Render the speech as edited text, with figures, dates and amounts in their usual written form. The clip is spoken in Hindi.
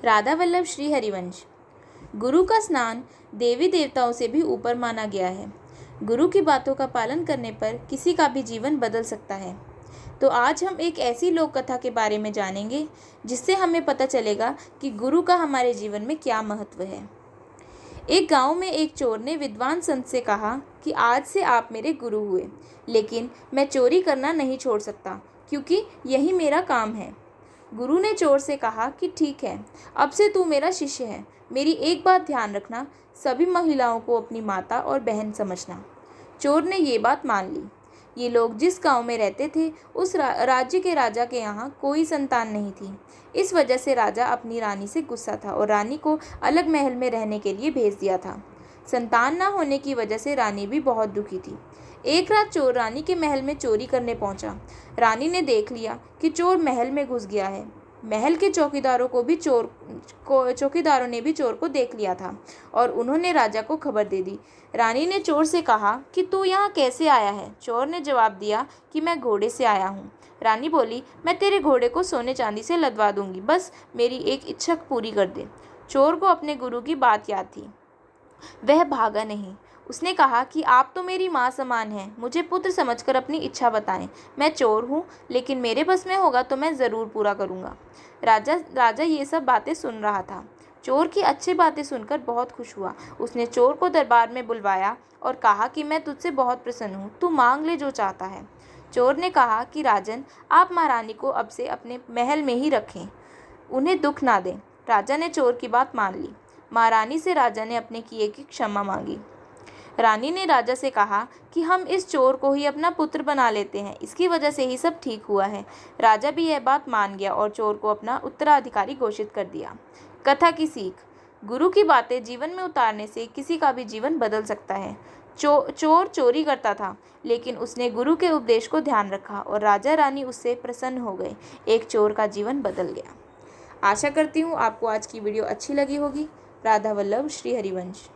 राधा वल्लभ श्री हरिवंश। गुरु का स्नान देवी देवताओं से भी ऊपर माना गया है। गुरु की बातों का पालन करने पर किसी का भी जीवन बदल सकता है। तो आज हम एक ऐसी लोक कथा के बारे में जानेंगे जिससे हमें पता चलेगा कि गुरु का हमारे जीवन में क्या महत्व है। एक गांव में एक चोर ने विद्वान संत से कहा कि आज से आप मेरे गुरु हुए, लेकिन मैं चोरी करना नहीं छोड़ सकता क्योंकि यही मेरा काम है। गुरु ने चोर से कहा कि ठीक है, अब से तू मेरा शिष्य है। मेरी एक बात ध्यान रखना, सभी महिलाओं को अपनी माता और बहन समझना। चोर ने ये बात मान ली। ये लोग जिस गांव में रहते थे उस राज्य के राजा के यहाँ कोई संतान नहीं थी। इस वजह से राजा अपनी रानी से गुस्सा था और रानी को अलग महल में रहने के लिए भेज दिया था। संतान न होने की वजह से रानी भी बहुत दुखी थी। एक रात चोर रानी के महल में चोरी करने पहुंचा। रानी ने देख लिया कि चोर महल में घुस गया है। महल के चौकीदारों ने भी चोर को देख लिया था और उन्होंने राजा को खबर दे दी। रानी ने चोर से कहा कि तू यहाँ कैसे आया है? चोर ने जवाब दिया कि मैं घोड़े से आया हूँ। रानी बोली, मैं तेरे घोड़े को सोने चांदी से लदवा दूंगी, बस मेरी एक इच्छा पूरी कर दे। चोर को अपने गुरु की बात याद थी। वह भागा नहीं। उसने कहा कि आप तो मेरी माँ समान हैं, मुझे पुत्र समझकर अपनी इच्छा बताएं। मैं चोर हूँ, लेकिन मेरे बस में होगा तो मैं ज़रूर पूरा करूँगा। राजा ये सब बातें सुन रहा था। चोर की अच्छी बातें सुनकर बहुत खुश हुआ। उसने चोर को दरबार में बुलवाया और कहा कि मैं तुझसे बहुत प्रसन्न हूँ, तू मांग ले जो चाहता है। चोर ने कहा कि राजन, आप महारानी को अब से अपने महल में ही रखें, उन्हें दुख ना दें। राजा ने चोर की बात मान ली। महारानी से राजा ने अपने किए की क्षमा मांगी। रानी ने राजा से कहा कि हम इस चोर को ही अपना पुत्र बना लेते हैं, इसकी वजह से ही सब ठीक हुआ है। राजा भी यह बात मान गया और चोर को अपना उत्तराधिकारी घोषित कर दिया। कथा की सीख। गुरु की बातें जीवन में उतारने से किसी का भी जीवन बदल सकता है। चोर चोरी करता था, लेकिन उसने गुरु के उपदेश को ध्यान रखा और राजा रानी उससे प्रसन्न हो गए। एक चोर का जीवन बदल गया। आशा करती हूँ आपको आज की वीडियो अच्छी लगी होगी। राधा वल्लभ श्री हरिवंश।